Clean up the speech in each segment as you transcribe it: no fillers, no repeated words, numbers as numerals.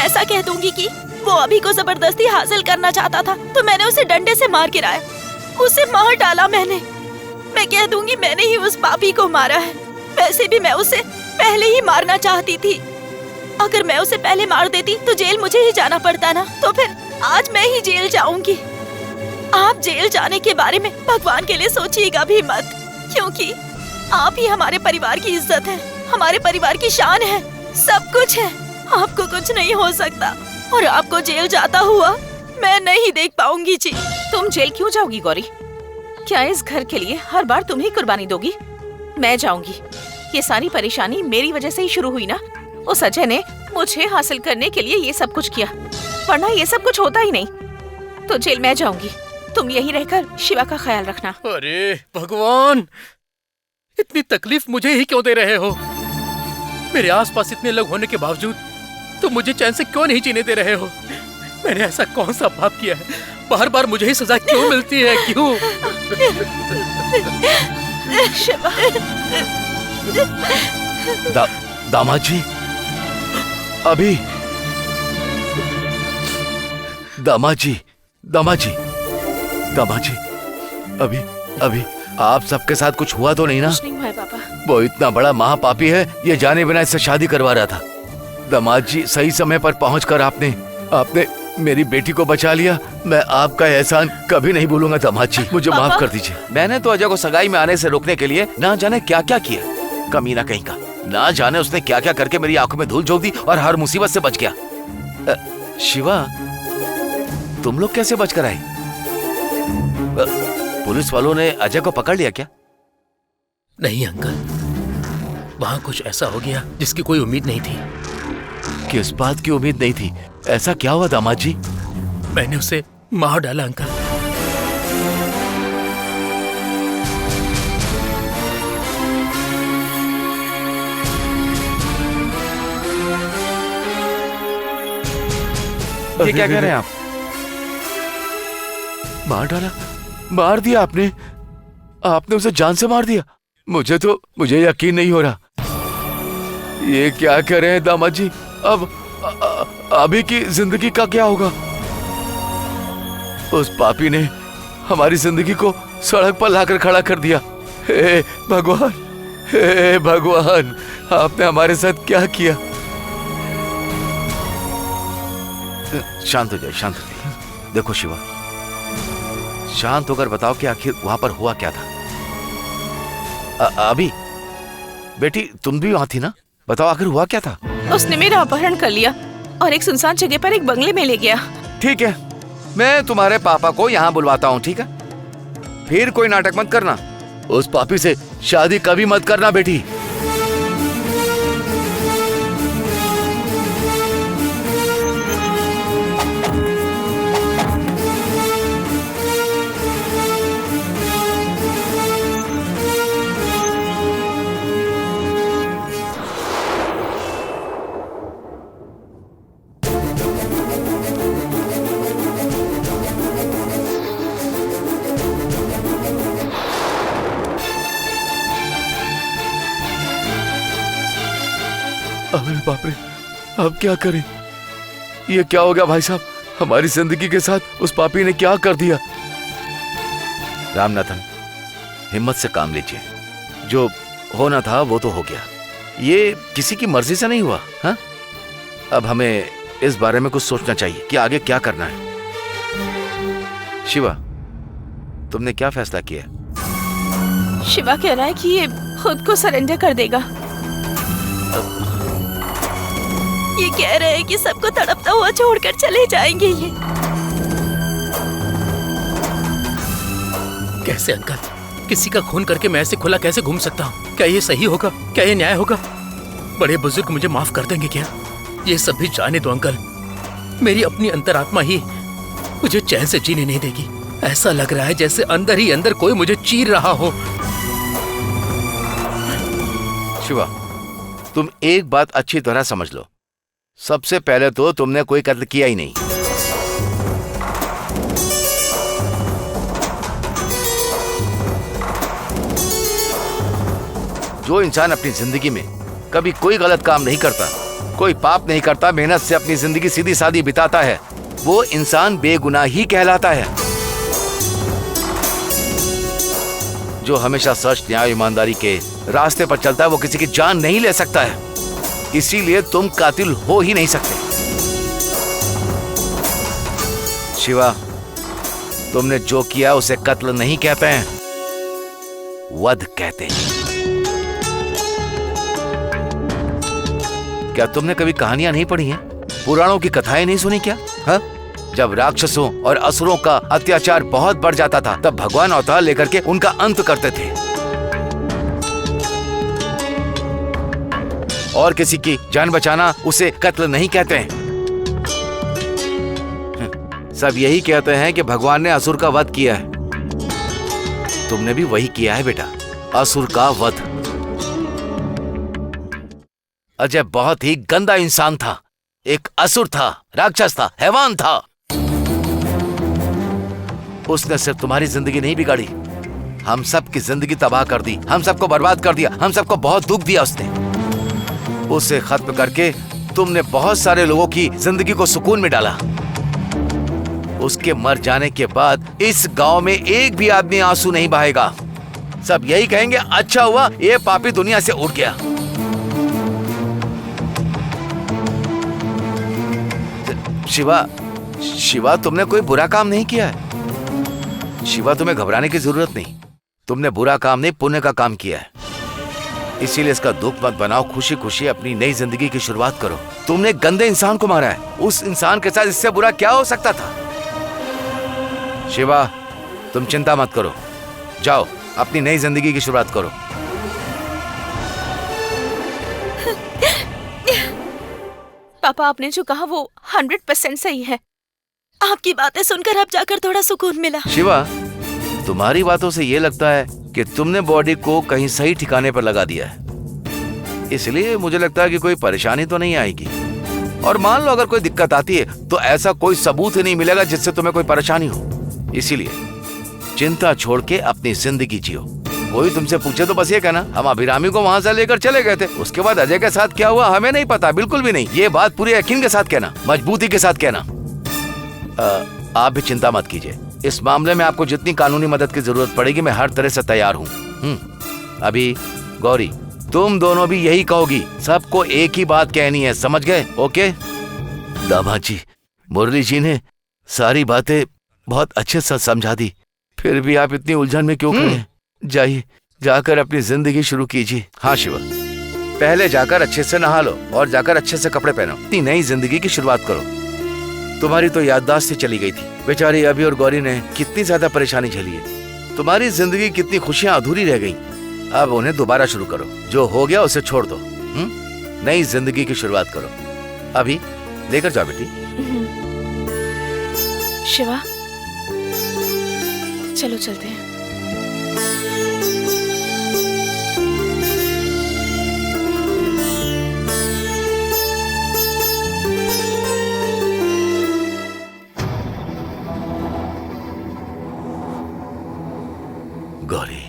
ऐसा कह दूंगी कि वो अभी को जबरदस्ती हासिल करना चाहता था तो मैंने उसे डंडे से मार गिराया, उसे मार डाला मैंने। मैं कह दूंगी मैंने ही उस पापी को मारा है। वैसे भी मैं उसे पहले ही मारना चाहती थी। अगर मैं उसे पहले मार देती तो जेल मुझे ही जाना पड़ता ना, तो फिर आज मैं ही जेल जाऊंगी। आप जेल जाने के बारे में भगवान के लिए सोचिएगा भी मत, क्योंकि आप ही हमारे परिवार की इज्जत है, हमारे परिवार की शान है, सब कुछ है। आपको कुछ नहीं हो सकता और आपको जेल जाता हुआ मैं नहीं देख पाऊंगी जी। तुम जेल क्यों जाओगी गौरी? क्या इस घर के लिए हर बार तुम ही कुर्बानी दोगी? मैं जाऊंगी। ये सारी परेशानी मेरी वजह से ही शुरू हुई ना। उस अजय ने मुझे हासिल करने के लिए ये सब कुछ किया, वरना ये सब कुछ होता ही नहीं। तो जेल मैं जाऊंगी, तुम यहीं रहकर शिवा का ख्याल रखना। अरे भगवान, इतनी तकलीफ मुझे ही क्यों दे रहे हो? मेरे आसपास इतने लोग होने के बावजूद तुम मुझे चैन से क्यों नहीं जीने दे रहे हो? मैंने ऐसा कौन सा पाप किया है? बार बार मुझे ही सजा क्यों मिलती है? क्यों? शिवा। दामाद जी, अभी दामाद जी, दामाद जी, दामाद जी, अभी आप सबके साथ कुछ हुआ तो नहीं ना? कुछ नहीं हुआ है पापा। वो इतना बड़ा महापापी है, ये जाने बिना इससे शादी करवा रहा था। दामाद जी, सही समय पर पहुंचकर आपने मेरी बेटी को बचा लिया। मैं आपका एहसान कभी नहीं भूलूंगा दामाद जी, मुझे माफ कर दीजिए। मैंने तो अजय को सगाई में आने से रोकने के लिए ना जाने क्या क्या किया। कमीना कहीं का, ना जाने उसने क्या क्या करके मेरी आंखों में धूल झोंक दी और हर मुसीबत से बच गया। शिवा, तुम लोग कैसे बचकर आए? पुलिस वालों ने अजय को पकड़ लिया क्या? नहीं अंकल, वहाँ कुछ ऐसा हो गया जिसकी कोई उम्मीद नहीं थी। किस बात की उम्मीद नहीं थी? ऐसा क्या हुआ दामाद जी? मैंने उसे मार डाला अंकल। ये क्या कह रहे हैं आप? मार डाला? मार दिया आपने? आपने उसे जान से मार दिया? मुझे यकीन नहीं हो रहा। ये क्या कह रहे हैं दामाद जी? अब अभी की जिंदगी का क्या होगा? उस पापी ने हमारी जिंदगी को सड़क पर लाकर खड़ा कर दिया। हे भगवान, हे भगवान, आपने हमारे साथ क्या किया? शांत हो जाए, शांत हो जाए। देखो शिवा, शांत होकर बताओ कि आखिर वहां पर हुआ क्या था। अभी बेटी, तुम भी वहां थी ना? बताओ आखिर हुआ क्या था? उसने मेरा अपहरण कर लिया और एक सुनसान जगह पर एक बंगले में ले गया। ठीक है, मैं तुम्हारे पापा को यहाँ बुलवाता हूँ, ठीक है? फिर कोई नाटक मत करना। उस पापी से शादी कभी मत करना बेटी। अरे बाप रे, अब क्या करें? ये क्या हो गया भाई साहब? हमारी जिंदगी के साथ उस पापी ने क्या कर दिया? रामनाथन, हिम्मत से काम लीजिए। जो होना था वो तो हो गया। ये किसी की मर्जी से नहीं हुआ। हाँ, अब हमें इस बारे में कुछ सोचना चाहिए कि आगे क्या करना है। शिवा, तुमने क्या फैसला किया? शिवा कह रहा है कि ये खुद को सरेंडर कर देगा। ये कह रहे हैं कि सबको तड़पता हुआ छोड़कर चले जाएंगे। ये कैसे अंकल? किसी का खून करके मैं ऐसे खुला कैसे घूम सकता हूँ? क्या ये सही होगा? क्या ये न्याय होगा? बड़े बुजुर्ग मुझे माफ कर देंगे क्या? ये सब भी जाने दो अंकल। मेरी अपनी अंतरात्मा ही मुझे चैन से जीने नहीं देगी। ऐसा लग रहा है जैसे अंदर ही अंदर कोई मुझे चीर रहा हो। शिवा, तुम एक बात अच्छी तरह समझ लो। सबसे पहले तो तुमने कोई कत्ल किया ही नहीं। जो इंसान अपनी जिंदगी में कभी कोई गलत काम नहीं करता, कोई पाप नहीं करता, मेहनत से अपनी जिंदगी सीधी सादी बिताता है, वो इंसान बेगुनाह ही कहलाता है। जो हमेशा सच, न्याय, ईमानदारी के रास्ते पर चलता है वो किसी की जान नहीं ले सकता है। इसीलिए तुम कातिल हो ही नहीं सकते। शिवा, तुमने जो किया उसे कत्ल नहीं कहते हैं, वध कहते हैं। क्या तुमने कभी कहानियां नहीं पढ़ी हैं? पुराणों की कथाएं नहीं सुनी क्या? हाँ? जब राक्षसों और असुरों का अत्याचार बहुत बढ़ जाता था तब भगवान अवतार लेकर के उनका अंत करते थे। और किसी की जान बचाना उसे कत्ल नहीं कहते हैं। सब यही कहते हैं कि भगवान ने असुर का वध किया है। तुमने भी वही किया है बेटा, असुर का वध। अजय बहुत ही गंदा इंसान था, एक असुर था, राक्षस था, हैवान था। उसने सिर्फ तुम्हारी जिंदगी नहीं बिगाड़ी, हम सबकी जिंदगी तबाह कर दी, हम सबको बर्बाद कर दिया, हम सबको बहुत दुख दिया उसने। उसे खत्म करके तुमने बहुत सारे लोगों की जिंदगी को सुकून में डाला। उसके मर जाने के बाद इस गांव में एक भी आदमी आंसू नहीं बहाएगा। सब यही कहेंगे, अच्छा हुआ ये पापी दुनिया से उठ गया। शिवा, तुमने कोई बुरा काम नहीं किया है। शिवा, तुम्हें घबराने की जरूरत नहीं। तुमने बुरा काम नहीं, पुण्य का काम किया है। इसीलिए इसका दुख मत बनाओ, खुशी खुशी अपनी नई जिंदगी की शुरुआत करो। तुमने गंदे इंसान को मारा है, उस इंसान के साथ इससे बुरा क्या हो सकता था? शिवा, तुम चिंता मत करो, जाओ अपनी नई जिंदगी की शुरुआत करो। पापा, आपने जो कहा वो 100% सही है। आपकी बातें सुनकर अब जाकर थोड़ा सुकून मिला। शिवा, तुम्हारी बातों से ये लगता है कि तुमने बॉडी को कहीं सही ठिकाने पर लगा दिया है, इसलिए मुझे लगता है कि कोई परेशानी तो नहीं आएगी। और मान लो अगर कोई दिक्कत आती है तो ऐसा कोई सबूत ही नहीं मिलेगा जिससे तुम्हें कोई परेशानी हो। इसीलिए चिंता छोड़ के अपनी जिंदगी जियो। कोई तुमसे पूछे तो बस ये कहना, हम अभिरामी को वहाँ से लेकर चले गए थे, उसके बाद अजय के साथ क्या हुआ हमें नहीं पता, बिल्कुल भी नहीं। ये बात पूरे यकीन के साथ कहना, मजबूती के साथ कहना। आप भी चिंता मत कीजिए, इस मामले में आपको जितनी कानूनी मदद की जरूरत पड़ेगी मैं हर तरह से तैयार हूँ। अभी गौरी, तुम दोनों भी यही कहोगी, सबको एक ही बात कहनी है, समझ गए? ओके? दामाद जी, मुरली जी ने सारी बातें बहुत अच्छे से समझा दी, फिर भी आप इतनी उलझन में क्यों खड़े हैं? जाइए, जाकर अपनी जिंदगी शुरू कीजिए। हाँ शिवा, पहले जाकर अच्छे से नहा लो और जाकर अच्छे से कपड़े पहनो, अपनी नई जिंदगी की शुरुआत करो। तुम्हारी तो याददाश्त ही चली गई थी। बेचारी अभी और गौरी ने कितनी ज्यादा परेशानी झेली है। तुम्हारी जिंदगी कितनी खुशियां अधूरी रह गई, अब उन्हें दोबारा शुरू करो। जो हो गया उसे छोड़ दो, नई जिंदगी की शुरुआत करो। अभी लेकर जाओ बेटी। शिवा, चलो चलते हैं। गौरी,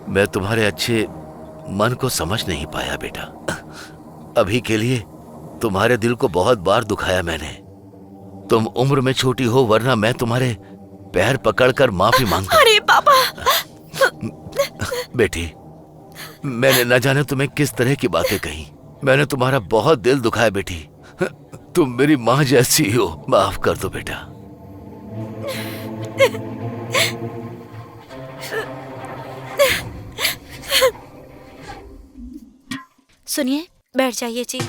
मैं तुम्हारे अच्छे मन को समझ नहीं पाया बेटा। अभी के लिए तुम्हारे दिल को बहुत बार दुखाया मैंने। तुम उम्र में छोटी हो, वरना मैं तुम्हारे पैर पकड़कर माफी मांगता। अरे पापा! बेटी, मैंने न जाने तुम्हें किस तरह की बातें कही। मैंने तुम्हारा बहुत दिल दुखाया बेटी। तुम मेरी माँ जैसी हो, माफ कर दो बेटा। सुनिए, बैठ जाइए जी।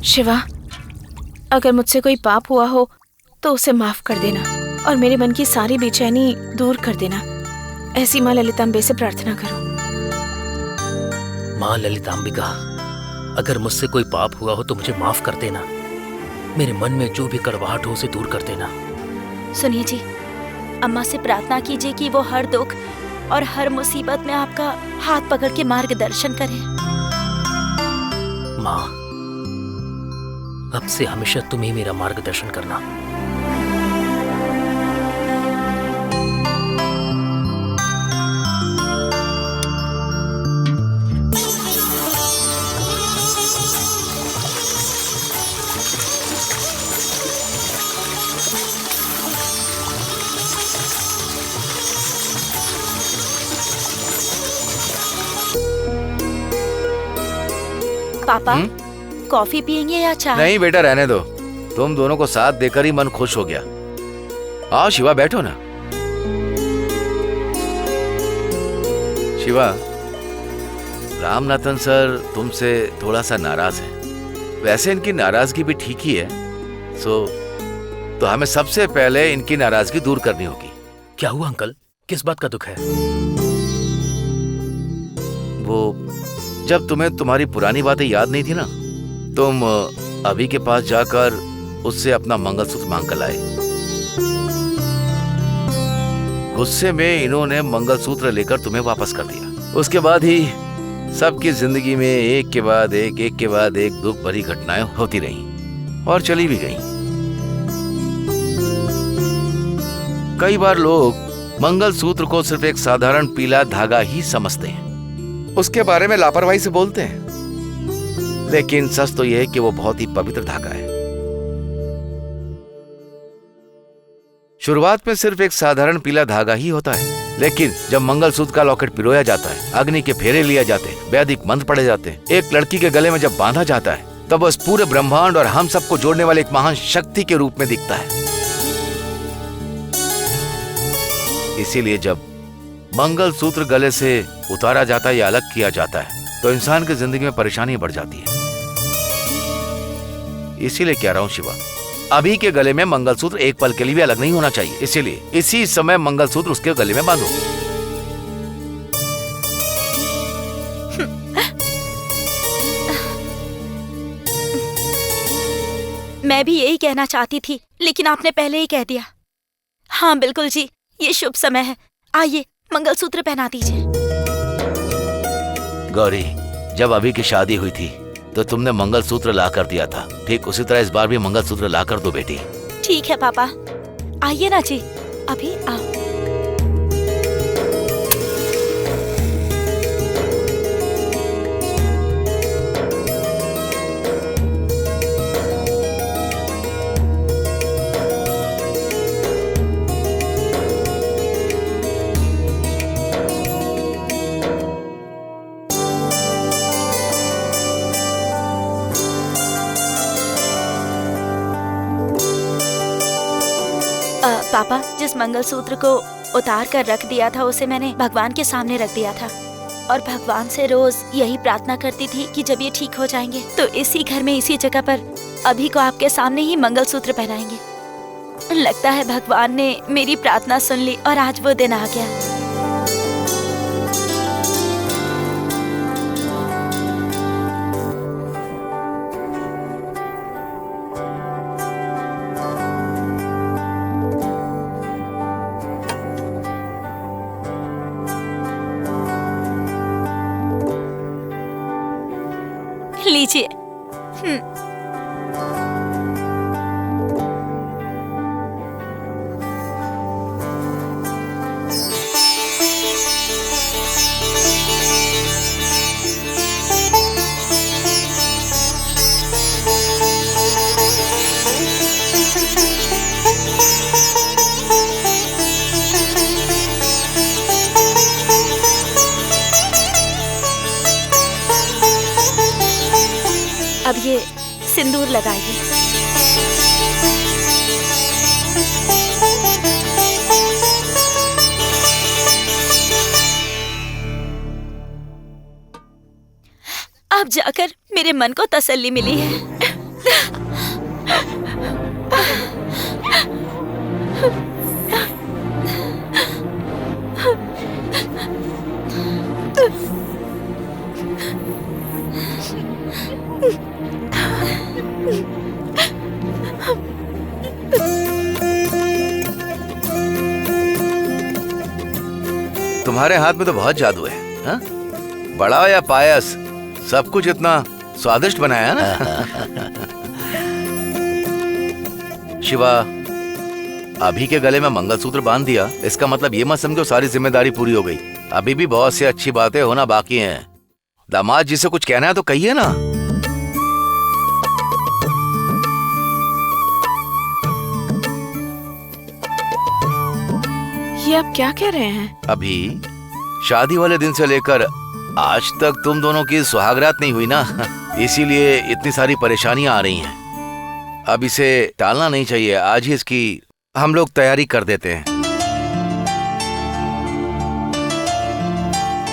शिवा, अगर मुझसे कोई पाप हुआ हो तो उसे माफ कर देना और मेरे मन की सारी बेचैनी दूर कर देना। ऐसी माँ ललितांबे से प्रार्थना करो। माँ ललितांबिका, अगर मुझसे कोई पाप हुआ हो तो मुझे माफ कर देना मेरे मन में जो भी कड़वाहट हो उसे दूर कर देना। सुनिए जी, अम्मा से प्रार्थना कीजिए कि वो हर दुख और हर मुसीबत में आपका हाथ पकड़ के मार्गदर्शन करें। माँ, अब से हमेशा तुम ही मेरा मार्गदर्शन करना। पापा, कॉफी पियेंगे या चाय? नहीं बेटा, रहने दो। तुम दोनों को साथ देकर ही मन खुश हो गया। आओ शिवा, बैठो ना। शिवा, रामनाथन सर तुमसे थोड़ा सा नाराज है। वैसे इनकी नाराजगी भी ठीक ही है। तो हमें सबसे पहले इनकी नाराजगी दूर करनी होगी। क्या हुआ अंकल, किस बात का दुख है? वो जब तुम्हें तुम्हारी पुरानी बातें याद नहीं थी ना, तुम अभी के पास जाकर उससे अपना मंगलसूत्र मांग कर लाए। गुस्से में इन्होंने मंगलसूत्र लेकर तुम्हें वापस कर दिया। उसके बाद ही सबकी जिंदगी में एक के बाद एक दुख भरी घटनाएं होती रहीं और चली भी गईं। कई बार लोग मंगलसूत्र को सिर्फ एक साधारण पीला धागा ही समझते हैं, उसके बारे में लापरवाही से बोलते हैं। लेकिन सच तो यह है कि वो बहुत ही पवित्र धागा है। शुरुआत में सिर्फ एक साधारण पीला धागा ही होता है, लेकिन जब मंगलसूत्र का लॉकेट पिरोया जाता है, अग्नि के फेरे लिए जाते हैं, वैदिक मंत्र पढ़े जाते हैं, एक लड़की के गले में जब बांधा जाता है, तब उस पूरे ब्रह्मांड और हम सबको जोड़ने वाले एक महान शक्ति के रूप में दिखता है। इसीलिए जब मंगलसूत्र गले से उतारा जाता है या अलग किया जाता है, तो इंसान की जिंदगी में परेशानी बढ़ जाती है। इसीलिए कह रहा हूं शिवा, अभी के गले में मंगलसूत्र एक पल के लिए भी अलग नहीं होना चाहिए। इसीलिए इसी समय मंगलसूत्र उसके गले में बांधो। मैं भी यही कहना चाहती थी, लेकिन आपने पहले ही कह दिया। हाँ बिल्कुल जी, ये शुभ समय है। आइए मंगलसूत्र पहना दीजिए। गौरी, जब अभी की शादी हुई थी तो तुमने मंगलसूत्र ला कर दिया था, ठीक उसी तरह इस बार भी मंगलसूत्र ला कर दो बेटी। ठीक है पापा, आइए ना जी, अभी आओ। पापा, जिस मंगलसूत्र को उतार कर रख दिया था उसे मैंने भगवान के सामने रख दिया था और भगवान से रोज यही प्रार्थना करती थी कि जब ये ठीक हो जाएंगे तो इसी घर में इसी जगह पर अभी को आपके सामने ही मंगलसूत्र पहनाएंगे। लगता है भगवान ने मेरी प्रार्थना सुन ली और आज वो दिन आ गया। लीजिए। अब ये सिंदूर लगाइए। अब जाकर मेरे मन को तसल्ली मिली है। तुम्हारे हाथ में तो बहुत जादू है, हा? बड़ा या पायस, सब कुछ इतना स्वादिष्ट बनाया ना। शिवा, अभी के गले में मंगलसूत्र बांध दिया, इसका मतलब ये मत समझो सारी जिम्मेदारी पूरी हो गई। अभी भी बहुत सी अच्छी बातें होना बाकी हैं। दामाद जी से कुछ कहना है तो कहिए ना। ये आप क्या कह रहे हैं? अभी शादी वाले दिन से लेकर आज तक तुम दोनों की सुहागरात नहीं हुई ना, इसीलिए इतनी सारी परेशानियां आ रही हैं। अब इसे टालना नहीं चाहिए, आज ही इसकी हम लोग तैयारी कर देते हैं।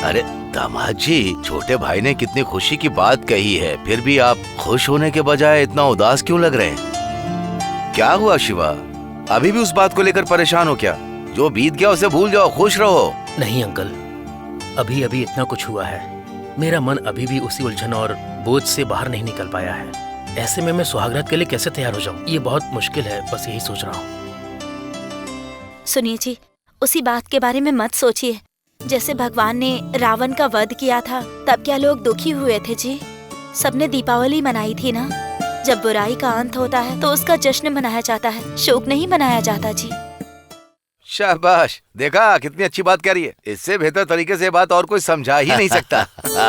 अरे दामाद जी, छोटे भाई ने कितनी खुशी की बात कही है, फिर भी आप खुश होने के बजाय इतना उदास क्यों लग रहे हैं? क्या हुआ शिवा, अभी भी उस बात को लेकर परेशान हो क्या? जो बीत गया उसे भूल जाओ, खुश रहो। नहीं अंकल, अभी अभी इतना कुछ हुआ है, मेरा मन अभी भी उसी उलझन और बोझ से बाहर नहीं निकल पाया है। ऐसे में मैं सुहागरात के लिए कैसे तैयार हो जाऊं? ये बहुत मुश्किल है, बस यही सोच रहा हूँ। सुनिए जी, उसी बात के बारे में मत सोचिए। जैसे भगवान ने रावण का वध किया था, तब क्या लोग दुखी हुए थे जी? सबने दीपावली मनाई थी ना। जब बुराई का अंत होता है तो उसका जश्न मनाया जाता है, शोक नहीं मनाया जाता जी। शाबाश, देखा कितनी अच्छी बात कह रही है। इससे बेहतर तरीके से बात और कोई समझा ही नहीं सकता।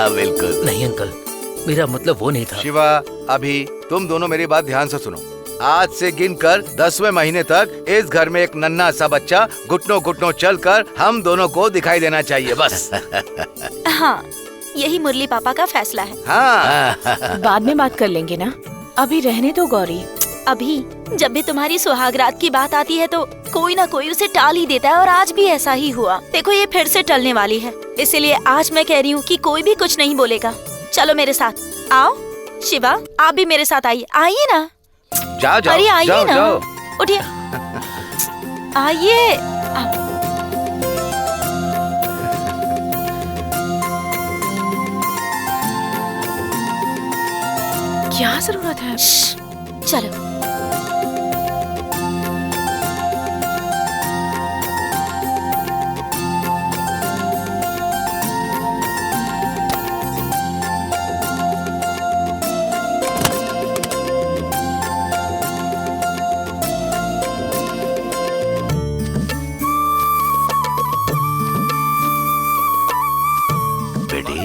बिल्कुल नहीं अंकल, मेरा मतलब वो नहीं था। शिवा, अभी तुम दोनों मेरी बात ध्यान से सुनो। आज से गिनकर 10वें महीने तक इस घर में एक नन्हा सा बच्चा घुटनों घुटनों चलकर हम दोनों को दिखाई देना चाहिए, बस। हाँ, यही मुरली पापा का फैसला है। हाँ। बाद में बात कर लेंगे ना, अभी रहने दो गौरी। अभी जब भी तुम्हारी सुहागरात की बात आती है तो कोई ना कोई उसे टाल ही देता है, और आज भी ऐसा ही हुआ। देखो ये फिर से टलने वाली है, इसीलिए आज मैं कह रही हूँ कि कोई भी कुछ नहीं बोलेगा। चलो मेरे साथ आओ। शिवा, आप भी मेरे साथ आइए। आइए ना, जाओ जाओ, अरे आइए जाओ, ना, जाओ। उठिए, आइए। क्या जरूरत है? चलो। बेटी,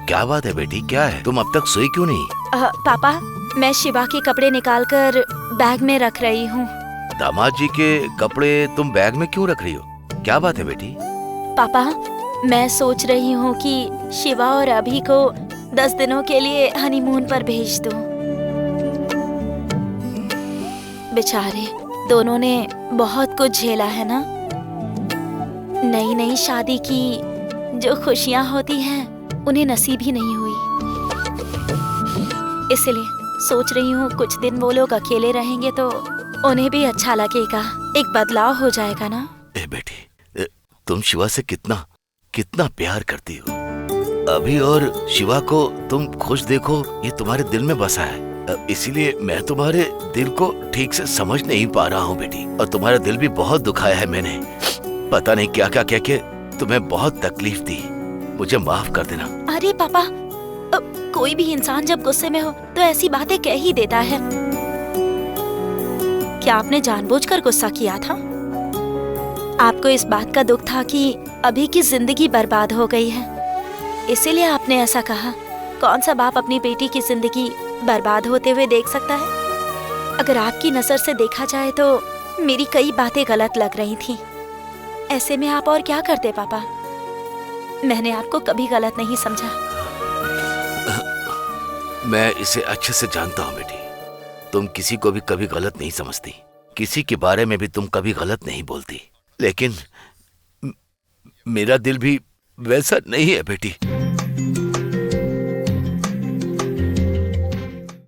क्या बात है बेटी, क्या है? तुम अब तक सोई क्यों नहीं? पापा, मैं शिवा के कपड़े निकालकर बैग में रख रही हूँ। दामाद जी के कपड़े तुम बैग में क्यों रख रही हो? क्या बात है बेटी? पापा, मैं सोच रही हूँ कि शिवा और अभी को 10 दिनों के लिए हनीमून पर भेज दूँ। बेचारे दोनों ने बहुत कुछ झेला है ना। नई नई शादी की जो खुशियाँ होती हैं उन्हें नसीब ही नहीं हुई। इसलिए सोच रही हूँ कुछ दिन वो लोग अकेले रहेंगे तो उन्हें भी अच्छा लगेगा, एक बदलाव हो जाएगा ना। ए बेटी, तुम शिवा से कितना कितना प्यार करती हो। अभी और शिवा को तुम खुश देखो, ये तुम्हारे दिल में बसा है। इसीलिए मैं तुम्हारे दिल को ठीक से समझ नहीं पा रहा हूँ बेटी, और तुम्हारा दिल भी बहुत दुखाया है मैंने। पता नहीं क्या क्या कह के तुम्हें बहुत तकलीफ दी, मुझे माफ कर देना। अरे पापा, कोई भी इंसान जब गुस्से में हो तो ऐसी बातें कह ही देता है। क्या आपने जानबूझकर गुस्सा किया था? आपको इस बात का दुख था कि अभी की जिंदगी बर्बाद हो गई है, इसीलिए आपने ऐसा कहा। कौन सा बाप अपनी बेटी की जिंदगी बर्बाद होते हुए देख सकता है? अगर आपकी नजर से देखा जाए तो मेरी कई बातें गलत लग रही थी। ऐसे में आप और क्या करते पापा? मैंने आपको कभी गलत नहीं समझा। मैं इसे अच्छे से जानता हूँ बेटी, तुम किसी को भी कभी गलत नहीं समझती, किसी के बारे में भी तुम कभी गलत नहीं बोलती। लेकिन मेरा दिल भी वैसा नहीं है बेटी।